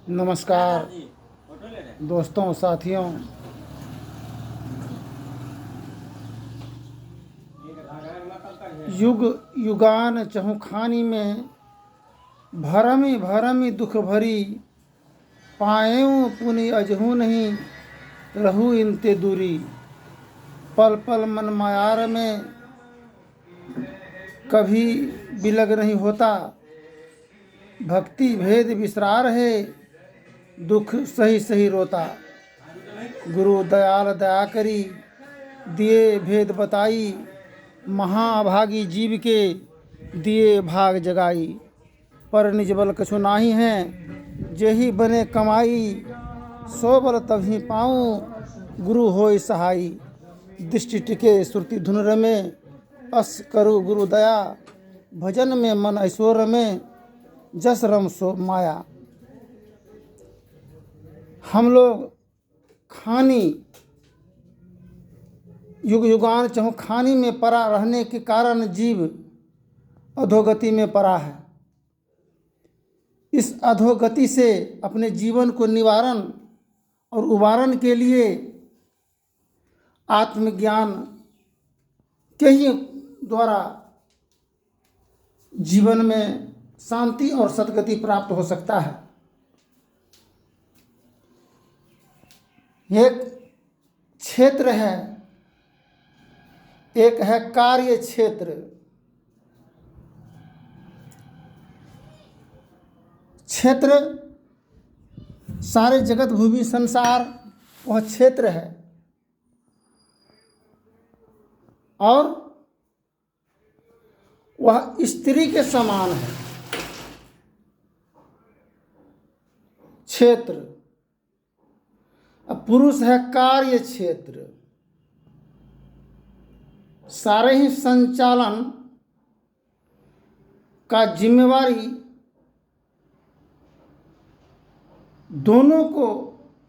नमस्कार दोस्तों साथियों। युग युगान चहुखानी में भरमी भरमी दुख भरी, पाएऊँ पुनि अजहू नहीं रहू इनते दूरी। पल पल मन मायार में कभी बिलग नहीं होता, भक्ति भेद विसरार है दुख सही सही रोता। गुरु दयाल दया करी दिए भेद बताई, महाभागी जीव के दिए भाग जगाई। पर निज बल कछु नाही है जेहि बने कमाई, सो बल तभी पाऊँ गुरु होय सहाई। दृष्टि टिके श्रुति धुन रमे, अस करु गुरु दया। भजन में मन ऐश्वर्य में, जस रम सो माया। हम लोग खानी युग युगान चहुखानी में पड़ा रहने के कारण जीव अधोगति में पड़ा है। इस अधोगति से अपने जीवन को निवारण और उबारण के लिए आत्मज्ञान के ही द्वारा जीवन में शांति और सद्गति प्राप्त हो सकता है। एक क्षेत्र है, एक है कार्य क्षेत्र। क्षेत्र सारे जगत भूमि संसार वह क्षेत्र है, और वह स्त्री के समान है। क्षेत्र अब पुरुष है कार्य क्षेत्र। सारे ही संचालन का जिम्मेवारी दोनों को,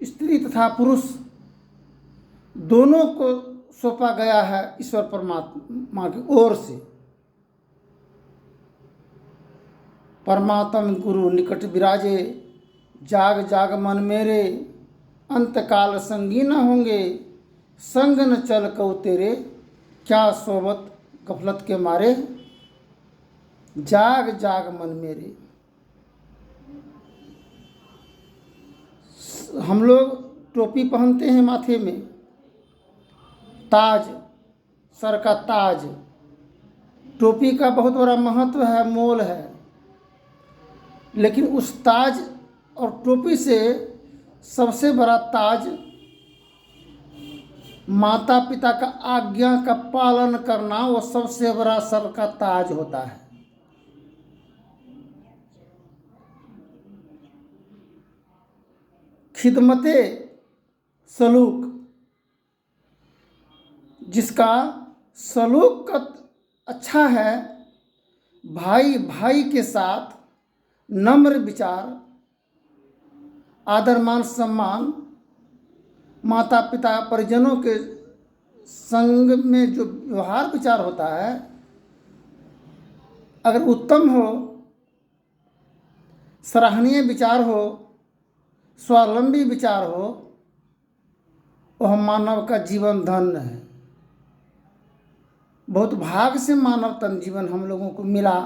स्त्री तथा पुरुष दोनों को सौंपा गया है ईश्वर परमात्मा की ओर से। परमात्म गुरु निकट विराजे, जाग जाग मन मेरे। अंतकाल संगी न होंगे, संग न चल कऊ तेरे। क्या सोबत गफलत के मारे, जाग जाग मन मेरे। हम लोग टोपी पहनते हैं माथे में, ताज, सर का ताज। टोपी का बहुत बड़ा महत्व है, मोल है। लेकिन उस ताज और टोपी से सबसे बड़ा ताज माता पिता का आज्ञा का पालन करना, वो सबसे बड़ा सर का ताज होता है। खिदमते सलूक, जिसका सलूक अच्छा है, भाई भाई के साथ नम्र विचार, आदर मान सम्मान, माता पिता परिजनों के संग में जो व्यवहार विचार होता है, अगर उत्तम हो, सराहनीय विचार हो, स्वावलंबी विचार हो, वह मानव का जीवन धन्य है। बहुत भाग से मानव तन जीवन हम लोगों को मिला,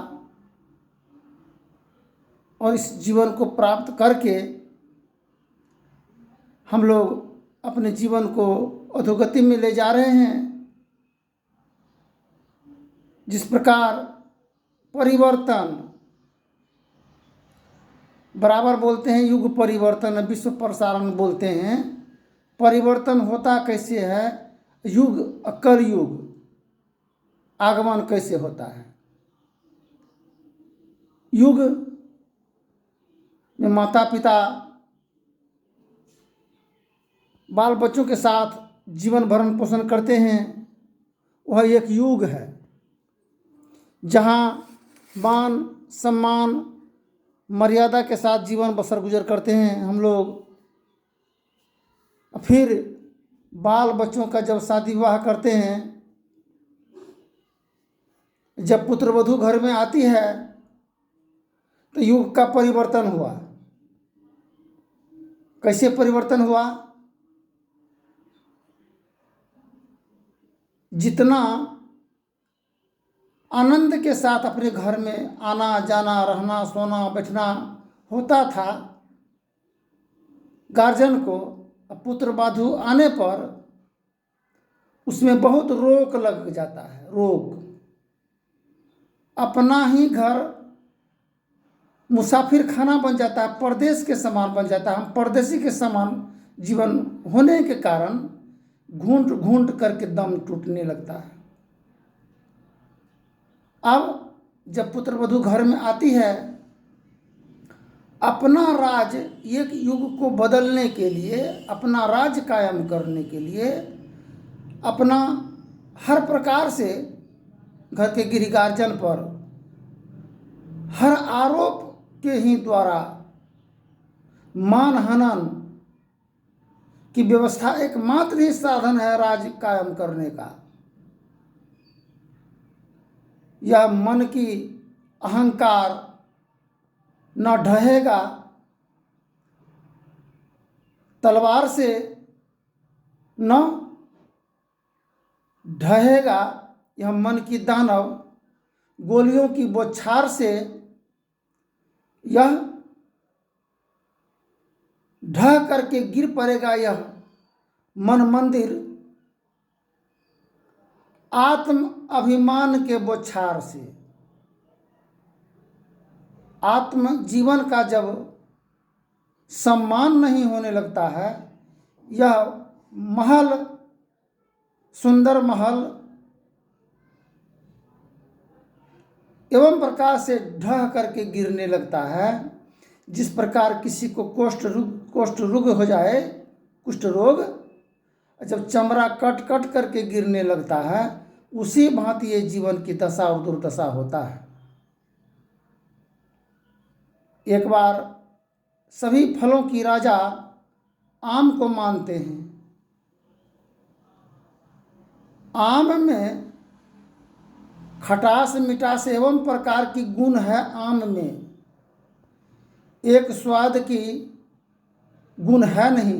और इस जीवन को प्राप्त करके हम लोग अपने जीवन को अधोगति में ले जा रहे हैं। जिस प्रकार परिवर्तन, बराबर बोलते हैं युग परिवर्तन, विश्व प्रसारण बोलते हैं। परिवर्तन होता कैसे है, युग कल युग आगमन कैसे होता है। युग में माता पिता बाल बच्चों के साथ जीवन भरण पोषण करते हैं, वह एक युग है जहाँ मान सम्मान मर्यादा के साथ जीवन बसर गुजर करते हैं हम लोग। फिर बाल बच्चों का जब शादी विवाह करते हैं, जब पुत्रवधू घर में आती है, तो युग का परिवर्तन हुआ। कैसे परिवर्तन हुआ? जितना आनंद के साथ अपने घर में आना जाना, रहना, सोना, बैठना होता था गार्जियन को, पुत्र वधू आने पर उसमें बहुत रोक लग जाता है। रोक, अपना ही घर मुसाफिर खाना बन जाता है, परदेश के समान बन जाता है। हम परदेशी के समान जीवन होने के कारण घूंट घूंट करके दम टूटने लगता है। अब जब पुत्र वधू घर में आती है, अपना राज, एक युग को बदलने के लिए, अपना राज कायम करने के लिए, अपना हर प्रकार से घर के गृहगार्जियन पर हर आरोप के ही द्वारा मान हनन की व्यवस्था एकमात्र ही साधन है राज कायम करने का। यह मन की अहंकार न ढहेगा, तलवार से न ढहेगा। यह मन की दानव गोलियों की बौछार से यह ढह करके गिर पड़ेगा। यह मन मंदिर आत्म अभिमान के बौछार से, आत्म जीवन का जब सम्मान नहीं होने लगता है, यह महल, सुंदर महल एवं प्रकार से ढह करके गिरने लगता है। जिस प्रकार किसी को कुष्ठ रोग हो जाए, कुष्ठ रोग, जब चमड़ा कट कट करके गिरने लगता है, उसी भांति ये जीवन की दशा और दुर्दशा होता है। एक बार सभी फलों की राजा आम को मानते हैं। आम में खटास मिठास एवं प्रकार की गुण है। आम में एक स्वाद की गुण है नहीं,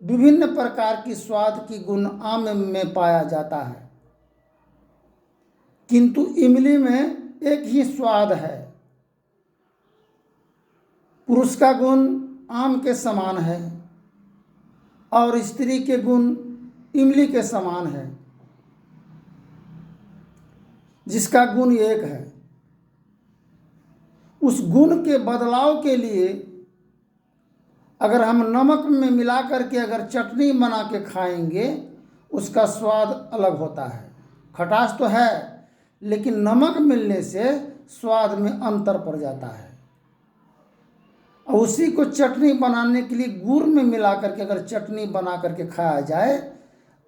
विभिन्न प्रकार की स्वाद की गुण आम में पाया जाता है। किंतु इमली में एक ही स्वाद है। पुरुष का गुण आम के समान है और स्त्री के गुण इमली के समान है, जिसका गुण एक है। उस गुण के बदलाव के लिए अगर हम नमक में मिला करके अगर चटनी बना के खाएंगे, उसका स्वाद अलग होता है। खटास तो है, लेकिन नमक मिलने से स्वाद में अंतर पड़ जाता है। और उसी को चटनी बनाने के लिए गुड़ में मिला करके अगर चटनी बना करके खाया जाए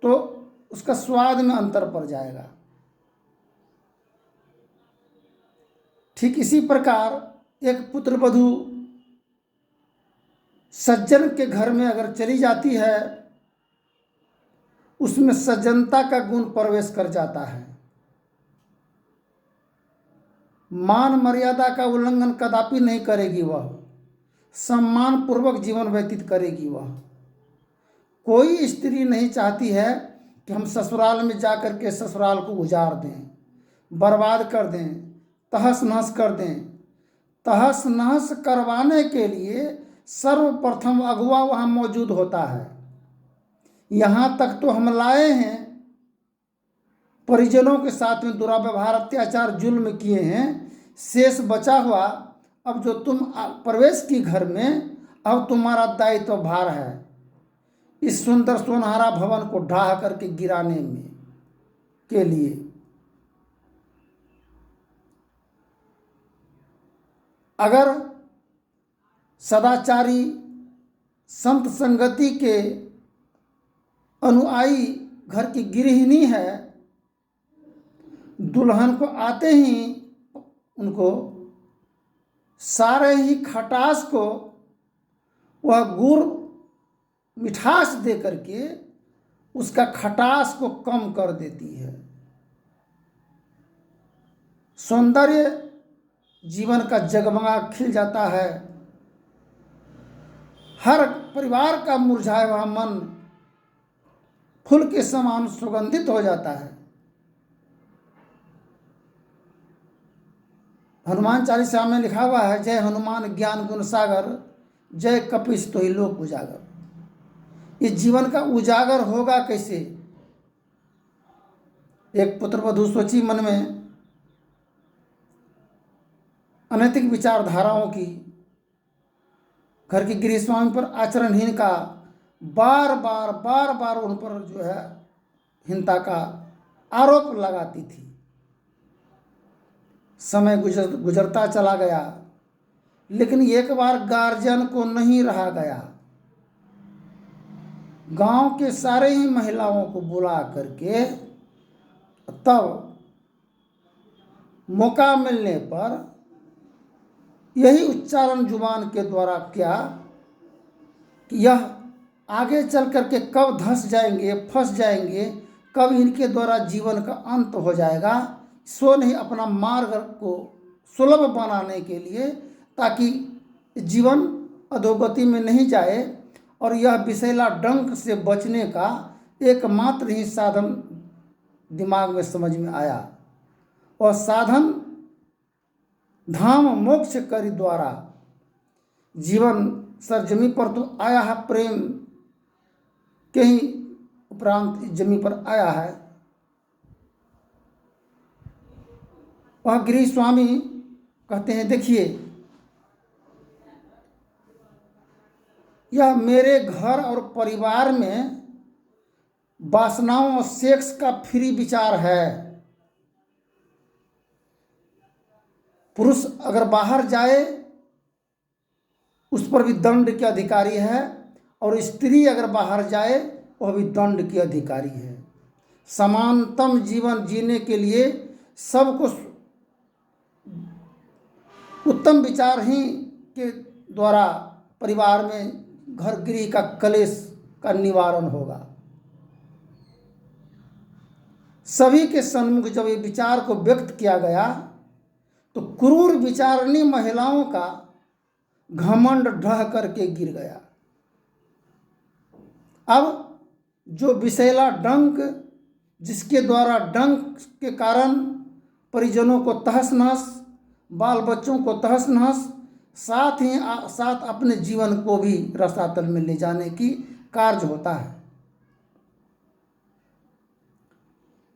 तो उसका स्वाद में अंतर पड़ जाएगा। ठीक इसी प्रकार एक पुत्र वधू सज्जन के घर में अगर चली जाती है, उसमें सज्जनता का गुण प्रवेश कर जाता है। मान मर्यादा का उल्लंघन कदापि नहीं करेगी वह, सम्मान पूर्वक जीवन व्यतीत करेगी वह। कोई स्त्री नहीं चाहती है कि हम ससुराल में जाकर के ससुराल को उजाड़ दें, बर्बाद कर दें, तहस नहस कर दें। तहस नहस करवाने के लिए सर्वप्रथम अगुआ वहाँ मौजूद होता है। यहाँ तक तो हम लाए हैं, परिजनों के साथ में दुर्व्यवहार, अत्याचार, जुल्म किए हैं, शेष बचा हुआ अब जो तुम प्रवेश की घर में, अब तुम्हारा दायित्व भार है इस सुंदर सोनहरा भवन को ढाह करके गिराने में के लिए। अगर सदाचारी संत संगति के अनुयायी घर की गृहिणी है, दुल्हन को आते ही उनको सारे ही खटास को वह गुड़ मिठास दे करके उसका खटास को कम कर देती है। सौंदर्य जीवन का जगमगा खिल जाता है। हर परिवार का मुरझाया हुआ मन फूल के समान सुगंधित हो जाता है। हनुमान चालीसा में लिखा हुआ है, जय हनुमान ज्ञान गुण सागर, जय कपीस तो ही लोक उजागर। इस जीवन का उजागर होगा कैसे? एक पुत्रवधू सोची मन में अनैतिक विचारधाराओं की, घर के गृह स्वामी पर आचरणहीन का बार बार उन पर जो है हीनता का आरोप लगाती थी। समय गुजरता चला गया, लेकिन एक बार गार्जियन को नहीं रहा गया। गांव के सारे ही महिलाओं को बुला करके तब मौका मिलने पर यही उच्चारण जुबान के द्वारा किया कि यह आगे चल करके कब धंस जाएंगे, फंस जाएंगे, कब इनके द्वारा जीवन का अंत हो जाएगा, सो नहीं अपना मार्ग को सुलभ बनाने के लिए, ताकि जीवन अधोगति में नहीं जाए। और यह विषैला डंक से बचने का एकमात्र ही साधन दिमाग में समझ में आया, और साधन धाम मोक्ष करी द्वारा। जीवन सरजमी पर तो आया है, प्रेम के ही उपरांत जमी पर आया है। वह गृह स्वामी कहते हैं, देखिए यह मेरे घर और परिवार में वासनाओं और सेक्स का फ्री विचार है। पुरुष अगर बाहर जाए उस पर भी दंड के अधिकारी है, और स्त्री अगर बाहर जाए वह भी दंड की अधिकारी है। समानतम जीवन जीने के लिए सबको उत्तम विचार ही के द्वारा परिवार में घर गृह का कलेश का निवारण होगा। सभी के सम्मुख जब ये विचार को व्यक्त किया गया तो क्रूर विचारणी महिलाओं का घमंड ढह करके गिर गया। अब जो विषैला डंक, जिसके द्वारा डंक के कारण परिजनों को तहस नहस, बाल बच्चों को तहस नहस, साथ अपने जीवन को भी रसातल में ले जाने की कार्य होता है।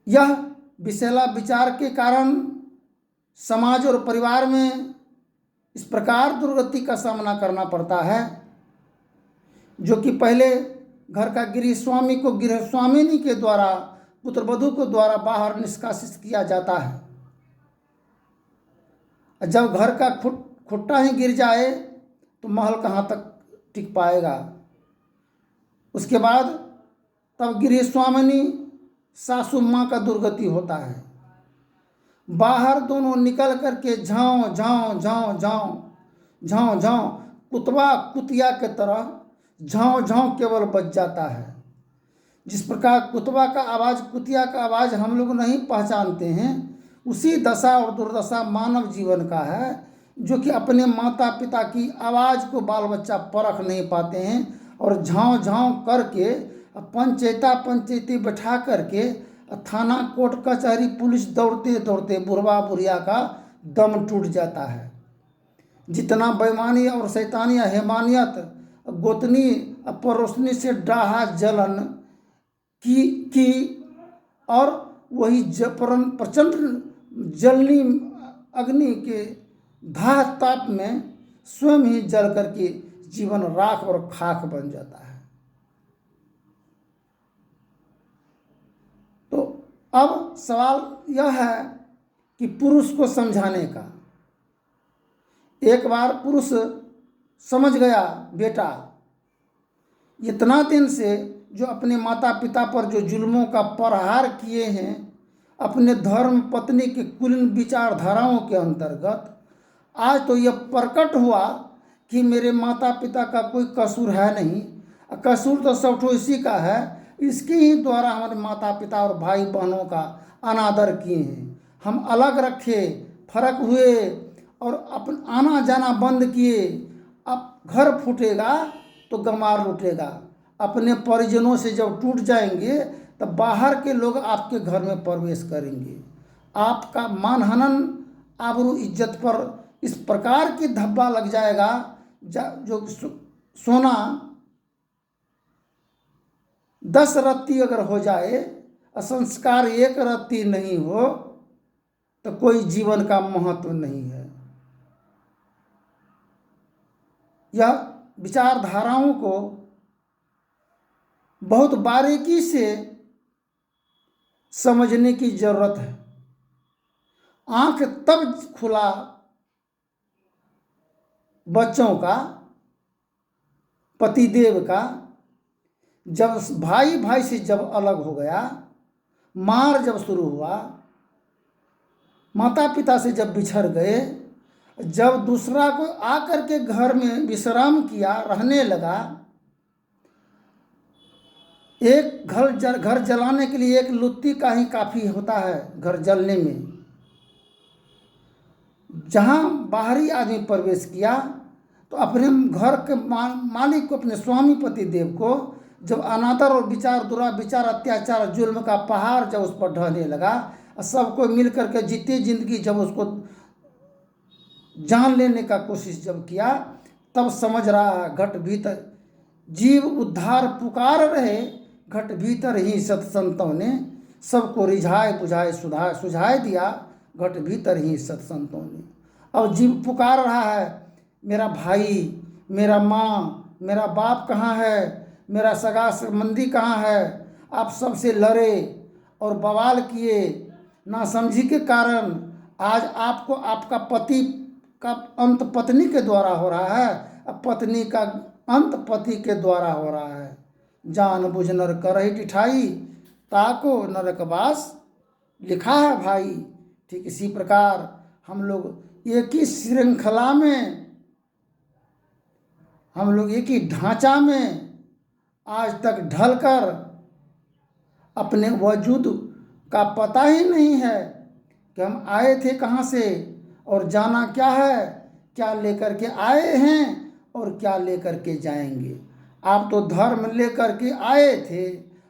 यह विषैला विचार के कारण समाज और परिवार में इस प्रकार दुर्गति का सामना करना पड़ता है, जो कि पहले घर का गृह स्वामी को गृह स्वामिनी के द्वारा, पुत्रवधू को द्वारा बाहर निष्कासित किया जाता है। जब घर का खुट्टा ही गिर जाए तो महल कहाँ तक टिक पाएगा। उसके बाद तब गृह स्वामिनी सासू माँ का दुर्गति होता है। बाहर दोनों निकल करके झाँव झाँव झाँव झाँव झाँव झाँव कुतवा कुतिया के तरह झाँव झाँव केवल बच जाता है। जिस प्रकार कुतवा का आवाज़, कुतिया का आवाज़ हम लोग नहीं पहचानते हैं, उसी दशा और दुर्दशा मानव जीवन का है, जो कि अपने माता पिता की आवाज़ को बाल बच्चा परख नहीं पाते हैं, और झाँव झाँव करके पंचायती बैठा करके थाना कोर्ट कचहरी पुलिस दौड़ते दौड़ते बुढ़वा बुढ़िया का दम टूट जाता है। जितना बेईमानी और शैतानी हैवानियत गोतनी परोसनी से डाहा जलन की और वही प्रचंड जलनी अग्नि के धाह ताप में स्वयं ही जल करके जीवन राख और खाक बन जाता है। तो अब सवाल यह है कि पुरुष को समझाने का। एक बार पुरुष समझ गया, बेटा इतना दिन से जो अपने माता पिता पर जो जुल्मों का प्रहार किए हैं, अपने धर्म पत्नी के कुलीन विचारधाराओं के अंतर्गत, आज तो यह प्रकट हुआ कि मेरे माता पिता का कोई कसूर है नहीं, कसूर तो सब ठो इसी का है। इसके ही द्वारा हमारे माता पिता और भाई बहनों का अनादर किए हैं, हम अलग रखे, फर्क हुए और अपन आना जाना बंद किए। अब घर फूटेगा तो गंवार लुटेगा। अपने परिजनों से जब टूट जाएंगे तब बाहर के लोग आपके घर में प्रवेश करेंगे। आपका मानहनन, आबरू, इज्जत पर इस प्रकार की धब्बा लग जाएगा जो सोना 10 रत्ती अगर हो जाए और संस्कार 1 रत्ती नहीं हो तो कोई जीवन का महत्व नहीं है। यह विचारधाराओं को बहुत बारीकी से समझने की जरूरत है। आंख तब खुला बच्चों का, पतिदेव का, जब भाई भाई से जब अलग हो गया, मार जब शुरू हुआ, माता पिता से जब बिछड़ गए, जब दूसरा को आकर के घर में विश्राम किया, रहने लगा। एक घर जलाने के लिए एक लुत्ती का ही काफ़ी होता है घर जलने में। जहाँ बाहरी आदमी प्रवेश किया तो अपने घर के मालिक को, अपने स्वामी पति देव को जब अनादर और विचार अत्याचार जुल्म का पहाड़ जब उस पर ढहने लगा, सबको मिल करके जीते जिंदगी जब उसको जान लेने का कोशिश जब किया, तब समझ रहा घट भीतर जीव उद्धार पुकार रहे, घट भीतर ही सत्संतों ने सबको रिझाए बुझाए सुझाए दिया, घट भीतर ही सत्संतों ने। अब जीव पुकार रहा है, मेरा भाई, मेरा माँ, मेरा बाप कहाँ है, मेरा सगा संबंधी कहाँ है। आप सबसे लड़े और बवाल किए, नासमझी के कारण आज आपको आपका पति का अंत पत्नी के द्वारा हो रहा है, अब पत्नी का अंत पति के द्वारा हो रहा है। जान बुझ नर करहि टिठाई, ताको नरकवास लिखा है भाई। ठीक इसी प्रकार हम लोग एक ही श्रृंखला में, हम लोग एक ही ढांचा में आज तक ढलकर अपने वजूद का पता ही नहीं है कि हम आए थे कहाँ से और जाना क्या है, क्या लेकर के आए हैं और क्या लेकर के जाएंगे। आप तो धर्म लेकर के आए थे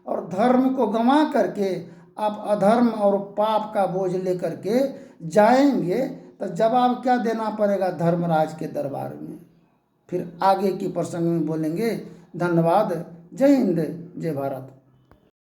और धर्म को गंवा करके आप अधर्म और पाप का बोझ लेकर के जाएंगे, तो जवाब क्या देना पड़ेगा धर्मराज के दरबार में। फिर आगे की प्रसंग में बोलेंगे। धन्यवाद। जय हिंद, जय भारत।